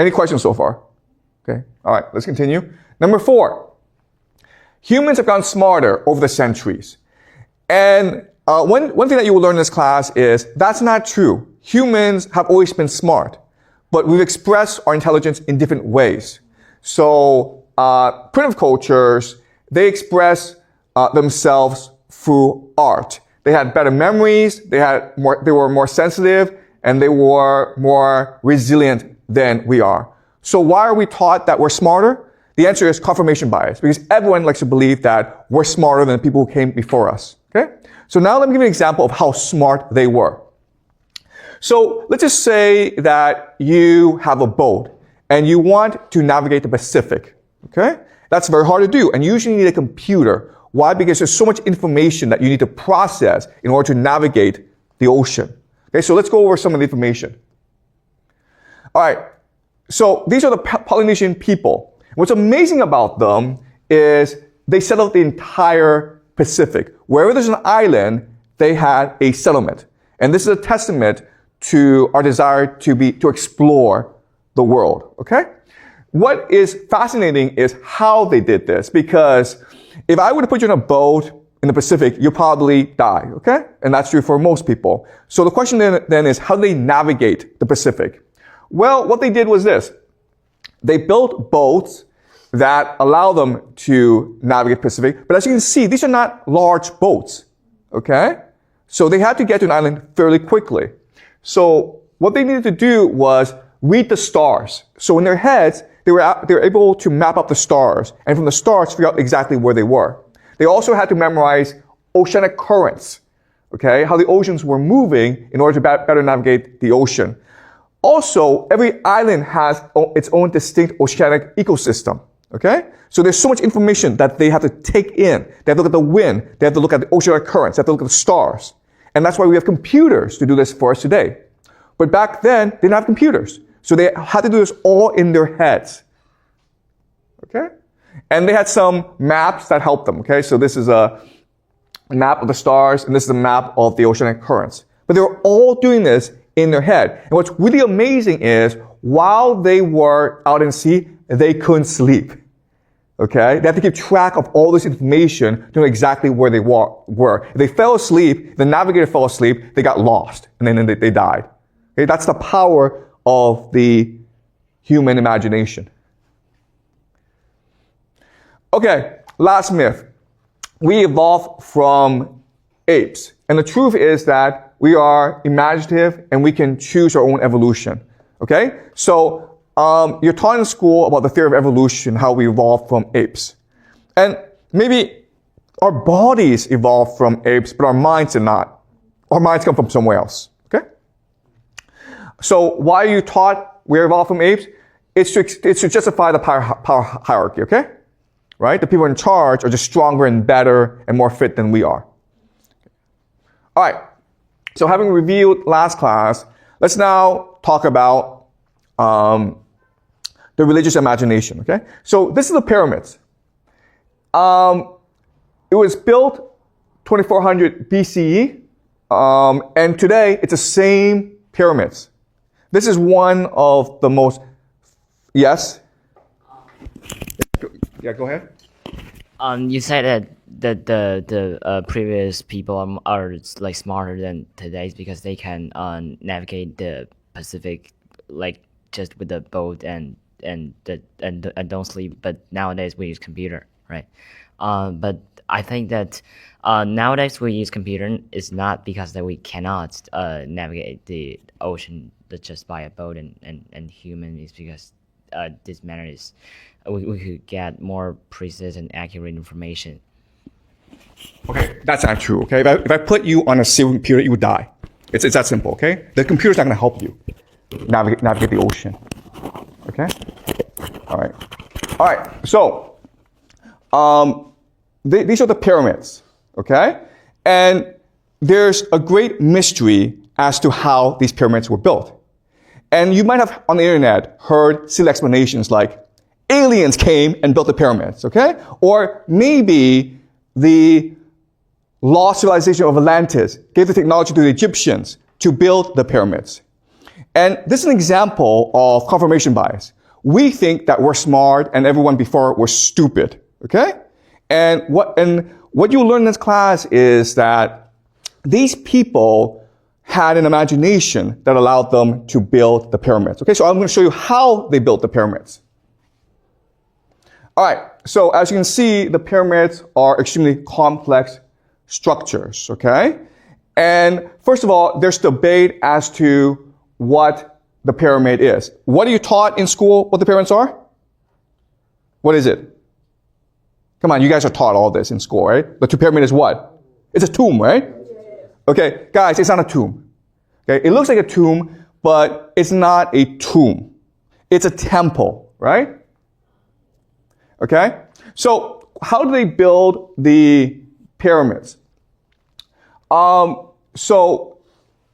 Any questions so far? Okay. All right, let's continue. Number 4. Humans have gotten smarter over the centuries. And one thing that you will learn in this class is that's not true. Humans have always been smart, but we've expressed our intelligence in different ways. So primitive cultures, they express themselves through art. They had better memories, they were more sensitive, and they were more resilient than we are. So why are we taught that we're smarter? The answer is confirmation bias, because everyone likes to believe that we're smarter than the people who came before us. Okay? So now let me give you an example of how smart they were. So let's just say that you have a boat and you want to navigate the Pacific. Okay? That's very hard to do, and you usually need a computer. Why? Because there's so much information that you need to process in order to navigate the ocean. Okay, so let's go over some of the information. All right, so these are the Polynesian people. What's amazing about them is they settled the entire Pacific. Wherever there's an island, they had a settlement. And this is a testament to our desire to explore the world, okay? What is fascinating is how they did this, because if I were to put you in a boat in the Pacific, you'll probably die, okay? And that's true for most people. So the question then is, how do they navigate the Pacific? Well, what they did was this. They built boats that allow them to navigate Pacific. But as you can see, these are not large boats, okay? So they had to get to an island fairly quickly. So what they needed to do was read the stars. So in their heads, they were able to map out the stars, and from the stars, figure out exactly where they were. They also had to memorize oceanic currents, okay? How the oceans were moving in order to better navigate the ocean. Also, every island has its own distinct oceanic ecosystem, okay? So there's so much information that they have to take in. They have to look at the wind. They have to look at the oceanic currents. They have to look at the stars. And that's why we have computers to do this for us today. But back then, they didn't have computers. So they had to do this all in their heads, okay? And they had some maps that helped them, okay? So this is a map of the stars, and this is a map of the oceanic currents. But they were all doing this in their head. And what's really amazing is, while they were out in sea, they couldn't sleep. Okay? They had to keep track of all this information to know exactly where they were. If they fell asleep, the navigator fell asleep, they got lost, and then they died. Okay? That's the power of the human imagination. Okay, last myth. We evolved from apes. And the truth is that we are imaginative and we can choose our own evolution. Okay? So, you're taught in school about the theory of evolution, how we evolved from apes. And maybe our bodies evolved from apes, but our minds did not. Our minds come from somewhere else. Okay? So, why are you taught we evolved from apes? It's to justify the power hierarchy, okay? Right? The people in charge are just stronger and better and more fit than we are. All right. So having reviewed last class, let's now talk about the religious imagination, okay? So this is the pyramids. It was built 2400 BCE, and today it's the same pyramids. This is one of the most, yes? Yeah, go ahead. You said that the previous people are like smarter than today's because they can navigate the Pacific like just with the boat and don't sleep. But nowadays we use computer, right? But I think that nowadays we use computer is not because that we cannot navigate the ocean just by a boat and human is because this matter is we could get more precise and accurate information. Okay, that's not true, okay? If I put you on a ceiling computer, you would die. It's that simple, okay? The computer's not going to help you navigate the ocean, okay? All right, so these are the pyramids, okay? And there's a great mystery as to how these pyramids were built. And you might have on the internet heard silly explanations like, aliens came and built the pyramids, okay? Or maybe the lost civilization of Atlantis gave the technology to the Egyptians to build the pyramids. And this is an example of confirmation bias. We think that we're smart and everyone before was stupid, okay? And what you'll learn in this class is that these people had an imagination that allowed them to build the pyramids. Okay, so I'm going to show you how they built the pyramids. All right, so as you can see, the pyramids are extremely complex structures, okay? And first of all, there's debate as to what the pyramid is. What are you taught in school what the pyramids are? What is it? Come on, you guys are taught all this in school, right? The pyramid is what? It's a tomb, right? Okay, guys, it's not a tomb. Okay, it looks like a tomb, but it's not a tomb. It's a temple, right? Okay? So, how do they build the pyramids? So,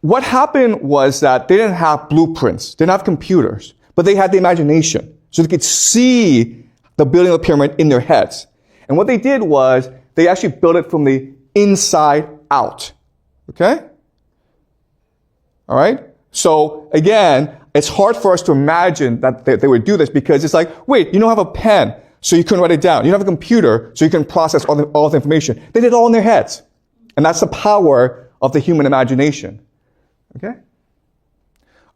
what happened was that they didn't have blueprints, they didn't have computers, but they had the imagination. So they could see the building of the pyramid in their heads. And what they did was, they actually built it from the inside out. Okay? Alright? So, again, it's hard for us to imagine that they would do this because it's like, wait, you don't have a pen, so you couldn't write it down. You don't have a computer, so you can process all the information. They did it all in their heads. And that's the power of the human imagination. Okay?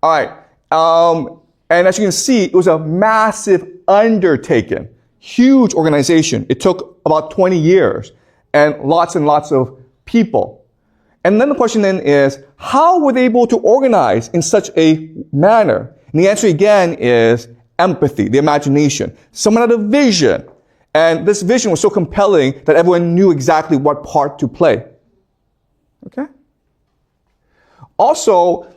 Alright. And as you can see, it was a massive undertaking. Huge organization. It took about 20 years and lots of people. And then the question then is, how were they able to organize in such a manner? And the answer again is empathy, the imagination. Someone had a vision. And this vision was so compelling that everyone knew exactly what part to play. Okay? Also,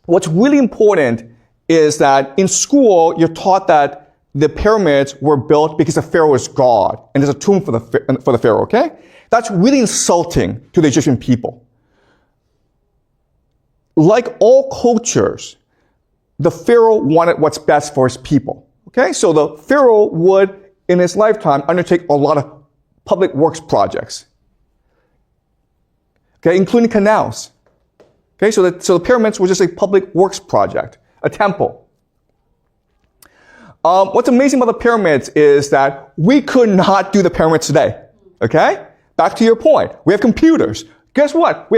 what's really important is that in school, you're taught that the pyramids were built because the pharaoh is God, and there's a tomb for the pharaoh, okay? That's really insulting to the Egyptian people. Like all cultures, the pharaoh wanted what's best for his people, okay? So the pharaoh would, in his lifetime, undertake a lot of public works projects, okay, including canals. Okay, so the pyramids were just a public works project, a temple. What's amazing about the pyramids is that we could not do the pyramids today. Okay? Back to your point. We have computers. Guess what? We have